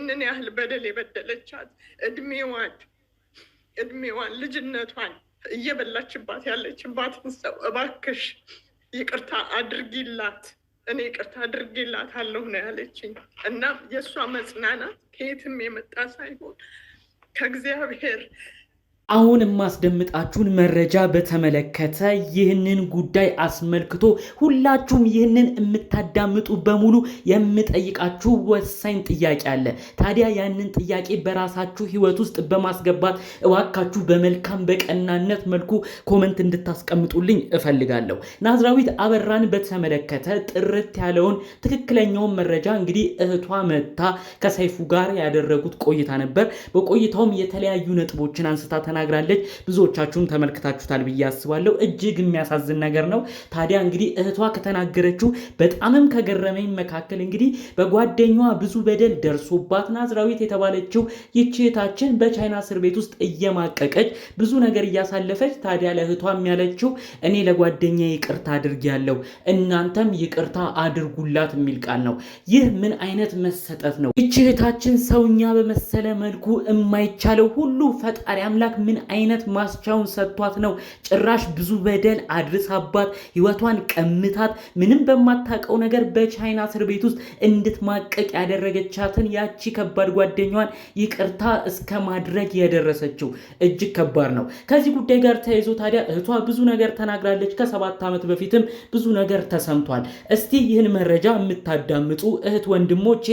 ይህንን ያህል በደል የበደለቻት እድሜዋን ልጅነቷን እየበላችባት ያለችባትን ሰው እባክሽ ይቅርታ አድርጊላት፣ እኔ ይቅርታ አድርጊላት አለሁ ነው ያለችኝ። እና የእሷ መጽናናት ከየትም የመጣ ሳይሆን ከእግዚአብሔር። አሁን የማስደምጣችሁን መረጃ በተመለከተ ይህንን ጉዳይ አስመልክቶ ሁላችሁም ይህንን የምታዳምጡ በሙሉ የምጠይቃችሁ ወሳኝ ጥያቄ አለ። ታዲያ ያንን ጥያቄ በራሳችሁ ህይወት ውስጥ በማስገባት እባካችሁ በመልካም በቀናነት መልኩ ኮመንት እንድታስቀምጡልኝ እፈልጋለሁ። ናዝራዊት አበራን በተመለከተ ጥርት ያለውን ትክክለኛውን መረጃ እንግዲህ እህቷ መታ ከሰይፉ ጋር ያደረጉት ቆይታ ነበር። በቆይታውም የተለያዩ ነጥቦችን አንስታ ተናግራለች። ብዙዎቻችሁም ተመልክታችሁታል ብዬ አስባለሁ። እጅግ የሚያሳዝን ነገር ነው። ታዲያ እንግዲህ እህቷ ከተናገረችው በጣምም ከገረመኝ መካከል እንግዲህ በጓደኛዋ ብዙ በደል ደርሶባት ናዝራዊት የተባለችው ይህች እህታችን በቻይና እስር ቤት ውስጥ እየማቀቀች ብዙ ነገር እያሳለፈች፣ ታዲያ ለእህቷም ያለችው እኔ ለጓደኛዬ ይቅርታ አድርጌያለሁ እናንተም ይቅርታ አድርጉላት የሚል ቃል ነው። ይህ ምን አይነት መሰጠት ነው? ይህች እህታችን ሰውኛ በመሰለ መልኩ የማይቻለው ሁሉ ፈጣሪ አምላክ ምን አይነት ማስቻውን ሰጥቷት ነው ጭራሽ ብዙ በደል አድርሳባት ህይወቷን ቀምታት ምንም በማታውቀው ነገር በቻይና እስር ቤት ውስጥ እንድትማቀቅ ያደረገቻትን ያቺ ከባድ ጓደኛዋን ይቅርታ እስከ ማድረግ የደረሰችው እጅግ ከባድ ነው። ከዚህ ጉዳይ ጋር ተያይዞ ታዲያ እህቷ ብዙ ነገር ተናግራለች። ከ7 ዓመት በፊትም ብዙ ነገር ተሰምቷል። እስቲ ይህን መረጃ የምታዳምጡ እህት ወንድሞቼ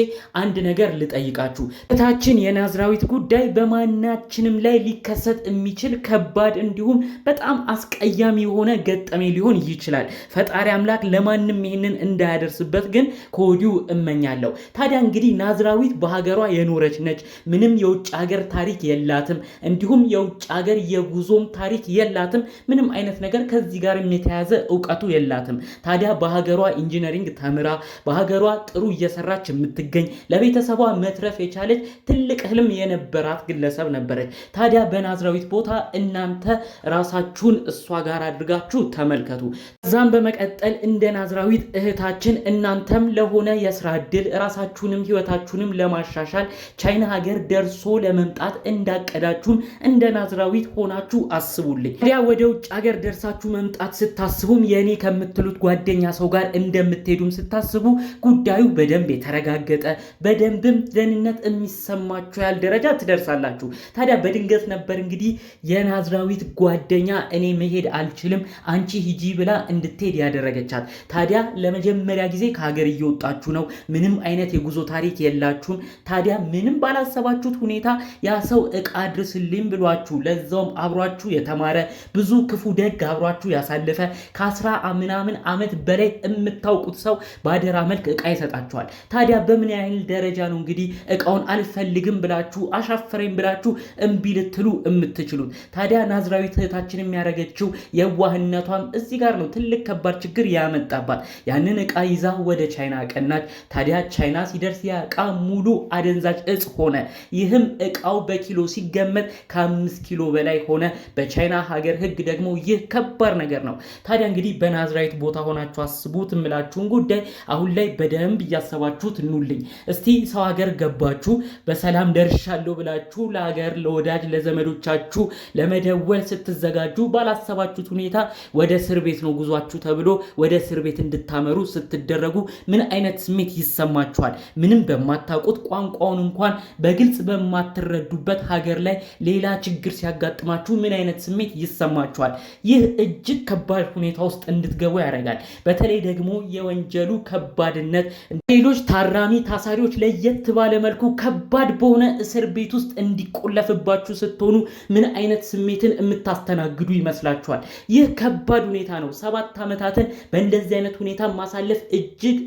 አንድ ነገር ልጠይቃችሁ። እህታችን የናዝራዊት ጉዳይ በማናችንም ላይ ሊከሰት የሚችል ከባድ እንዲሁም በጣም አስቀያሚ የሆነ ገጠሜ ሊሆን ይችላል። ፈጣሪ አምላክ ለማንም ይህንን እንዳያደርስበት ግን ከወዲሁ እመኛለሁ። ታዲያ እንግዲህ ናዝራዊት በሀገሯ የኖረች ነች። ምንም የውጭ ሀገር ታሪክ የላትም። እንዲሁም የውጭ ሀገር የጉዞም ታሪክ የላትም። ምንም አይነት ነገር ከዚህ ጋር የተያዘ እውቀቱ የላትም። ታዲያ በሀገሯ ኢንጂነሪንግ ተምራ በሀገሯ ጥሩ እየሰራች የምትገኝ ለቤተሰቧ መትረፍ የቻለች ትልቅ ህልም የነበራት ግለሰብ ነበረች። ታዲያ በናዝራዊት ቦታ እናንተ ራሳችሁን እሷ ጋር አድርጋችሁ ተመልከቱ። ከዛም በመቀጠል እንደ ናዝራዊት እህታችን እናንተም ለሆነ የስራ ዕድል ራሳችሁንም ህይወታችሁንም ለማሻሻል ቻይና ሀገር ደርሶ ለመምጣት እንዳቀዳችሁም እንደ ናዝራዊት ሆናችሁ አስቡልኝ። ታዲያ ወደ ውጭ ሀገር ደርሳችሁ መምጣት ስታስቡም የኔ ከምትሉት ጓደኛ ሰው ጋር እንደምትሄዱም ስታስቡ ጉዳዩ በደንብ የተረጋገጠ በደንብም ደህንነት የሚሰማችሁ ያህል ደረጃ ትደርሳላችሁ። ታዲያ በድንገት ነበር እንግዲህ የናዝራዊት ጓደኛ እኔ መሄድ አልችልም አንቺ ሂጂ ብላ እንድትሄድ ያደረገቻት። ታዲያ ለመጀመሪያ ጊዜ ከሀገር እየወጣችሁ ነው። ምንም አይነት የጉዞ ታሪክ የላችሁም። ታዲያ ምንም ባላሰባችሁት ሁኔታ ያ ሰው እቃ አድርስልኝ ብሏችሁ ለዛውም አብሯችሁ የተማረ ብዙ ክፉ ደግ አብሯችሁ ያሳለፈ ከ10 ምናምን ዓመት በላይ የምታውቁት ሰው ባደራ መልክ እቃ ይሰጣችኋል። ታዲያ በምን ያህል ደረጃ ነው እንግዲህ እቃውን አልፈልግም ብላችሁ አሻፈረኝ ብላችሁ እምቢ ልትሉ የምትችሉት? ታዲያ ናዝራዊት እህታችን የሚያደርገችው የዋህነቷም እዚህ ጋር ነው ትልቅ ከባድ ችግር ያመጣባት። ያንን እቃ ይዛ ወደ ቻይና ቀናች። ታዲያ ቻይና ሲደርስ ያ እቃ ሙሉ አደንዛዥ እጽ ሆነ። ይህም እቃው በኪሎ ሲገመት ከ5 ኪሎ በላይ ሆነ። በቻይና ሀገር ህግ ደግሞ ይህ ከባድ ነገር ነው። ታዲያ እንግዲህ በናዝራዊት ቦታ ሆናችሁ አስቡት እምላችሁን ጉዳይ አሁን ላይ በደንብ እያሰባችሁት ኑልኝ። እስቲ ሰው ሀገር ገባችሁ በሰላም ደርሻለሁ ብላችሁ ለሀገር ለወዳጅ ለዘመዶቻችሁ ለመደወል ስትዘጋጁ ባላሰባችሁት ሁኔታ ወደ እስር ቤት ነው ጉዟችሁ ተብሎ ወደ እስር ቤት እንድታመሩ ስትደረጉ ምን አይነት ስሜት ይሰማችኋል? ምንም በማታውቁት ቋንቋውን እንኳን በግልጽ በማትረዱበት ሀገር ላይ ሌላ ችግር ሲያጋጥማችሁ ምን አይነት ስሜት ይሰማችኋል? ይህ እጅግ ከባድ ሁኔታ ውስጥ እንድትገቡ ያደርጋል። በተለይ ደግሞ የወንጀሉ ከባድነት ሌሎች ታራሚ ታሳሪዎች ለየት ባለ መልኩ ከባድ በሆነ እስር ቤት ውስጥ እንዲቆለፍባችሁ ስትሆኑ ምን አይነት ስሜትን የምታስተናግዱ ይመስላችኋል? ይህ ከባድ ሁኔታ ነው። 7 ዓመታትን በእንደዚህ አይነት ሁኔታ ማሳለፍ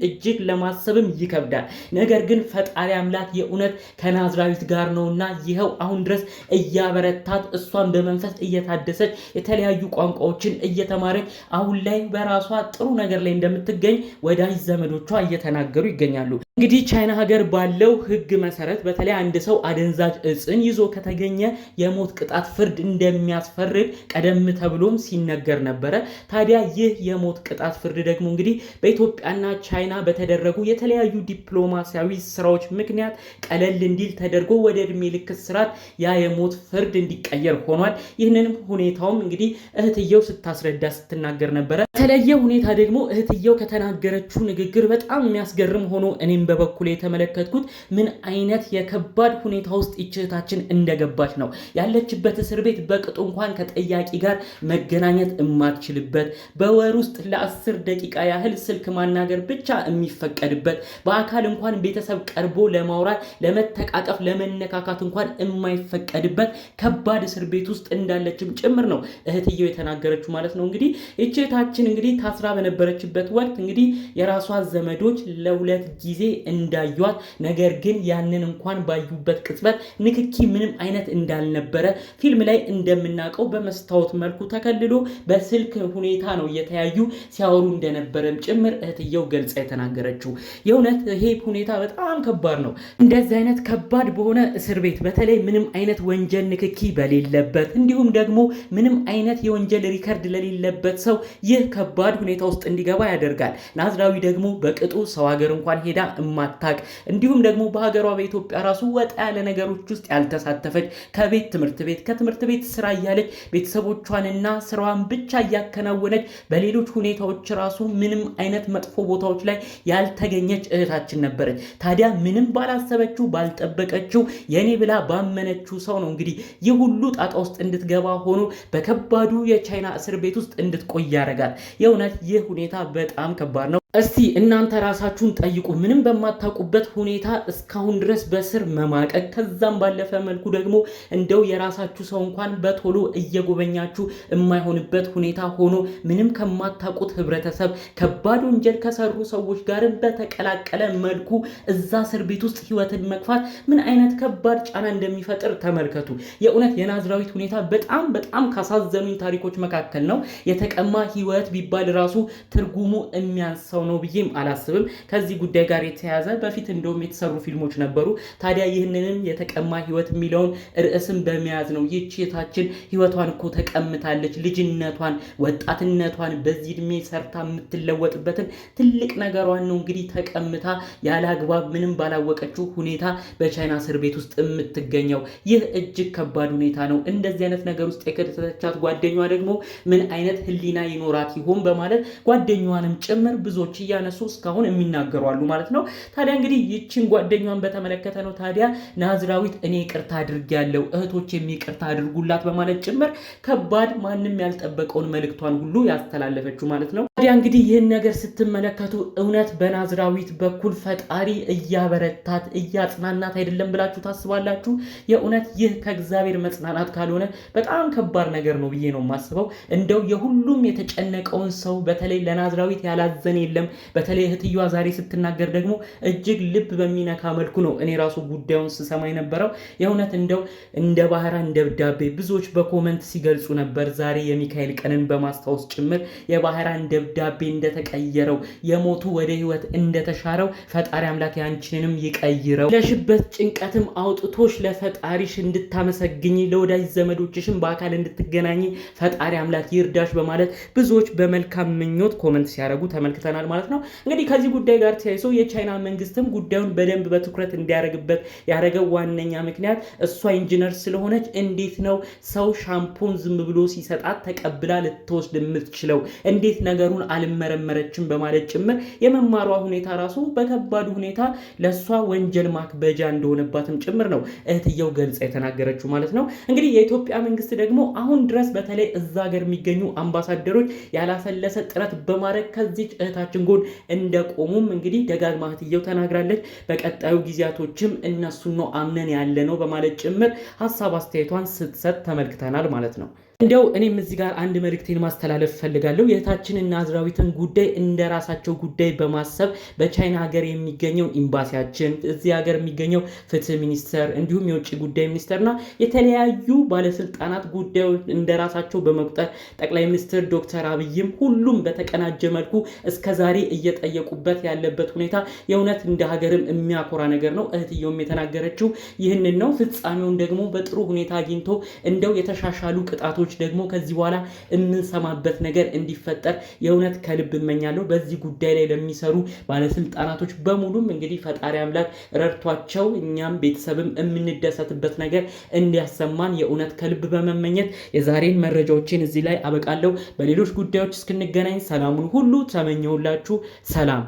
እጅግ ለማሰብም ይከብዳል። ነገር ግን ፈጣሪ አምላክ የእውነት ከናዝራዊት ጋር ነውና ይኸው አሁን ድረስ እያበረታት እሷን በመንፈስ እየታደሰች የተለያዩ ቋንቋዎችን እየተማረች አሁን ላይ በራሷ ጥሩ ነገር ላይ እንደምትገኝ ወዳጅ ዘመዶቿ እየተናገሩ ይገኛሉ። እንግዲህ ቻይና ሀገር ባለው ሕግ መሰረት በተለይ አንድ ሰው አደንዛዥ እጽን ይዞ ከተገኘ የሞት ቅጣት ፍርድ እንደሚያስፈርድ ቀደም ተብሎም ሲነገር ነበረ። ታዲያ ይህ የሞት ቅጣት ፍርድ ደግሞ እንግዲህ በኢትዮጵያና ቻይና በተደረጉ የተለያዩ ዲፕሎማሲያዊ ስራዎች ምክንያት ቀለል እንዲል ተደርጎ ወደ እድሜ ልክ እስራት ያ የሞት ፍርድ እንዲቀየር ሆኗል። ይህንንም ሁኔታውም እንግዲህ እህትየው ስታስረዳ ስትናገር ነበረ። በተለየ ሁኔታ ደግሞ እህትየው ከተናገረችው ንግግር በጣም የሚያስገርም ሆኖ እኔም በበኩል የተመለከትኩት ምን አይነት የከባድ ሁኔታ ውስጥ እህታችን እንደገባች ነው። ያለችበት እስር ቤት በቅጡ እንኳን ከጠያቂ ጋር መገናኘት የማትችልበት፣ በወር ውስጥ ለ10 ደቂቃ ያህል ስልክ ማናገር ብቻ የሚፈቀድበት፣ በአካል እንኳን ቤተሰብ ቀርቦ ለማውራት፣ ለመተቃቀፍ፣ ለመነካካት እንኳን የማይፈቀድበት ከባድ እስር ቤት ውስጥ እንዳለችም ጭምር ነው እህትየው የተናገረችው ማለት ነው። እንግዲህ እህታችን እንግዲህ ታስራ በነበረችበት ወቅት እንግዲህ የራሷ ዘመዶች ለ2 ጊዜ እንዳዩት፣ ነገር ግን ያንን እንኳን ባዩበት ቅጽበት ንክኪ ምንም አይነት እንዳልነበረ ፊልም ላይ እንደምናውቀው በመስታወት መልኩ ተከልሎ በስልክ ሁኔታ ነው እየተያዩ ሲያወሩ እንደነበረም ጭምር እህትየው ገልጻ የተናገረችው። የእውነት ይሄ ሁኔታ በጣም ከባድ ነው። እንደዚህ አይነት ከባድ በሆነ እስር ቤት በተለይ ምንም አይነት ወንጀል ንክኪ በሌለበት እንዲሁም ደግሞ ምንም አይነት የወንጀል ሪከርድ ለሌለበት ሰው ይህ ከባድ ሁኔታ ውስጥ እንዲገባ ያደርጋል። ናዝራዊ ደግሞ በቅጡ ሰው ሀገር እንኳን ሄዳ እማታቅ እንዲሁም ደግሞ በሀገሯ በኢትዮጵያ ራሱ ወጣ ያለ ነገሮች ውስጥ ያልተሳተፈች ከቤት ትምህርት ቤት ከትምህርት ቤት ስራ እያለች ቤተሰቦቿንና ስራዋን ብቻ እያከናወነች በሌሎች ሁኔታዎች ራሱ ምንም አይነት መጥፎ ቦታዎች ላይ ያልተገኘች እህታችን ነበረች። ታዲያ ምንም ባላሰበችው ባልጠበቀችው የኔ ብላ ባመነችው ሰው ነው እንግዲህ ይህ ሁሉ ጣጣ ውስጥ እንድትገባ ሆኖ በከባዱ የቻይና እስር ቤት ውስጥ እንድትቆይ ያደርጋል። የእውነት ይህ ሁኔታ በጣም ከባድ ነው። እስቲ እናንተ ራሳችሁን ጠይቁ። ምንም በማታውቁበት ሁኔታ እስካሁን ድረስ በስር መማቀቅ፣ ከዛም ባለፈ መልኩ ደግሞ እንደው የራሳችሁ ሰው እንኳን በቶሎ እየጎበኛችሁ የማይሆንበት ሁኔታ ሆኖ ምንም ከማታውቁት ህብረተሰብ ከባድ ወንጀል ከሰሩ ሰዎች ጋርም በተቀላቀለ መልኩ እዛ እስር ቤት ውስጥ ህይወትን መግፋት ምን አይነት ከባድ ጫና እንደሚፈጥር ተመልከቱ። የእውነት የናዝራዊት ሁኔታ በጣም በጣም ካሳዘኑኝ ታሪኮች መካከል ነው። የተቀማ ህይወት ቢባል ራሱ ትርጉሙ የሚያንሰው ነው ብዬም አላስብም። ከዚህ ጉዳይ ጋር የተያያዘ በፊት እንደውም የተሰሩ ፊልሞች ነበሩ። ታዲያ ይህንንም የተቀማ ህይወት የሚለውን ርዕስም በመያዝ ነው ይህች እህታችን ህይወቷን እኮ ተቀምታለች፣ ልጅነቷን፣ ወጣትነቷን በዚህ እድሜ ሰርታ የምትለወጥበትን ትልቅ ነገሯን ነው እንግዲህ ተቀምታ ያለ አግባብ ምንም ባላወቀችው ሁኔታ በቻይና እስር ቤት ውስጥ የምትገኘው። ይህ እጅግ ከባድ ሁኔታ ነው። እንደዚህ አይነት ነገር ውስጥ የከተተቻት ጓደኛዋ ደግሞ ምን አይነት ህሊና ይኖራት ይሆን በማለት ጓደኛዋንም ጭምር ብዙዎች እያነሱ እስካሁን የሚናገሩ አሉ ማለት ነው። ታዲያ እንግዲህ ይህችን ጓደኛዋን በተመለከተ ነው ታዲያ ናዝራዊት እኔ ይቅርታ አድርጌያለሁ፣ እህቶች ይቅርታ አድርጉላት በማለት ጭምር ከባድ ማንም ያልጠበቀውን መልእክቷን ሁሉ ያስተላለፈችው ማለት ነው። ታዲያ እንግዲህ ይህን ነገር ስትመለከቱ እውነት በናዝራዊት በኩል ፈጣሪ እያበረታት እያጽናናት አይደለም ብላችሁ ታስባላችሁ? የእውነት ይህ ከእግዚአብሔር መጽናናት ካልሆነ በጣም ከባድ ነገር ነው ብዬ ነው የማስበው። እንደው የሁሉም የተጨነቀውን ሰው በተለይ ለናዝራዊት ያላዘነ የለም። በተለይ እህትየዋ ዛሬ ስትናገር ደግሞ እጅግ ልብ በሚነካ መልኩ ነው እኔ ራሱ ጉዳዩን ስሰማ የነበረው። የእውነት እንደው እንደ ባህራን ደብዳቤ ብዙዎች በኮመንት ሲገልጹ ነበር። ዛሬ የሚካኤል ቀንን በማስታወስ ጭምር የባህራን ደብዳቤ እንደተቀየረው የሞቱ ወደ ህይወት እንደተሻረው ፈጣሪ አምላክ ያንቺንም ይቀይረው፣ ለሽበት ጭንቀትም አውጥቶሽ ለፈጣሪሽ እንድታመሰግኝ ለወዳጅ ዘመዶችሽም በአካል እንድትገናኝ ፈጣሪ አምላክ ይርዳሽ በማለት ብዙዎች በመልካም ምኞት ኮመንት ሲያደርጉ ተመልክተናል ማለት ነው። እንግዲህ ከዚህ ጉዳይ ጋር ተያይዞ የቻይና መንግስትም ጉዳዩን በደንብ በትኩረት እንዲያደርግበት ያደረገው ዋነኛ ምክንያት እሷ ኢንጂነር ስለሆነች እንዴት ነው ሰው ሻምፖን ዝም ብሎ ሲሰጣት ተቀብላ ልትወስድ የምትችለው? እንዴት ነገሩን አልመረመረችም በማለት ጭምር የመማሯ ሁኔታ ራሱ በከባዱ ሁኔታ ለእሷ ወንጀል ማክበጃ እንደሆነባትም ጭምር ነው እህትየው ገልጻ የተናገረችው ማለት ነው። እንግዲህ የኢትዮጵያ መንግስት ደግሞ አሁን ድረስ በተለይ እዛ ሀገር የሚገኙ አምባሳደሮች ያላሰለሰ ጥረት በማድረግ ከዚች እህታችን ጎን እንደቆሙም እንግዲህ ደጋግማ እህትየው ተናግራለች። በቀጣዩ ጊዜያቶችም እነሱን ነው አምነን ያለ ነው በማለት ጭምር ሀሳብ አስተያየቷን ስትሰጥ ተመልክተናል ማለት ነው። እንደው እኔም እዚህ ጋር አንድ መልእክቴን ማስተላለፍ ፈልጋለሁ። የእህታችንን ናዝራዊትን ጉዳይ እንደ ራሳቸው ጉዳይ በማሰብ በቻይና ሀገር የሚገኘው ኤምባሲያችን፣ እዚህ ሀገር የሚገኘው ፍትህ ሚኒስቴር እንዲሁም የውጭ ጉዳይ ሚኒስቴርና የተለያዩ ባለስልጣናት ጉዳዮች እንደ ራሳቸው በመቁጠር ጠቅላይ ሚኒስትር ዶክተር አብይም ሁሉም በተቀናጀ መልኩ እስከዛሬ እየጠየቁበት ያለበት ሁኔታ የእውነት እንደ ሀገርም የሚያኮራ ነገር ነው። እህትየውም የተናገረችው ይህንን ነው። ፍጻሜውን ደግሞ በጥሩ ሁኔታ አግኝቶ እንደው የተሻሻሉ ቅጣቶች ደግሞ ከዚህ በኋላ የምንሰማበት ነገር እንዲፈጠር የእውነት ከልብ እመኛለሁ። በዚህ ጉዳይ ላይ ለሚሰሩ ባለስልጣናቶች በሙሉም እንግዲህ ፈጣሪ አምላክ ረድቷቸው እኛም ቤተሰብም የምንደሰትበት ነገር እንዲያሰማን የእውነት ከልብ በመመኘት የዛሬን መረጃዎችን እዚህ ላይ አበቃለሁ። በሌሎች ጉዳዮች እስክንገናኝ ሰላሙን ሁሉ ተመኘውላችሁ። ሰላም።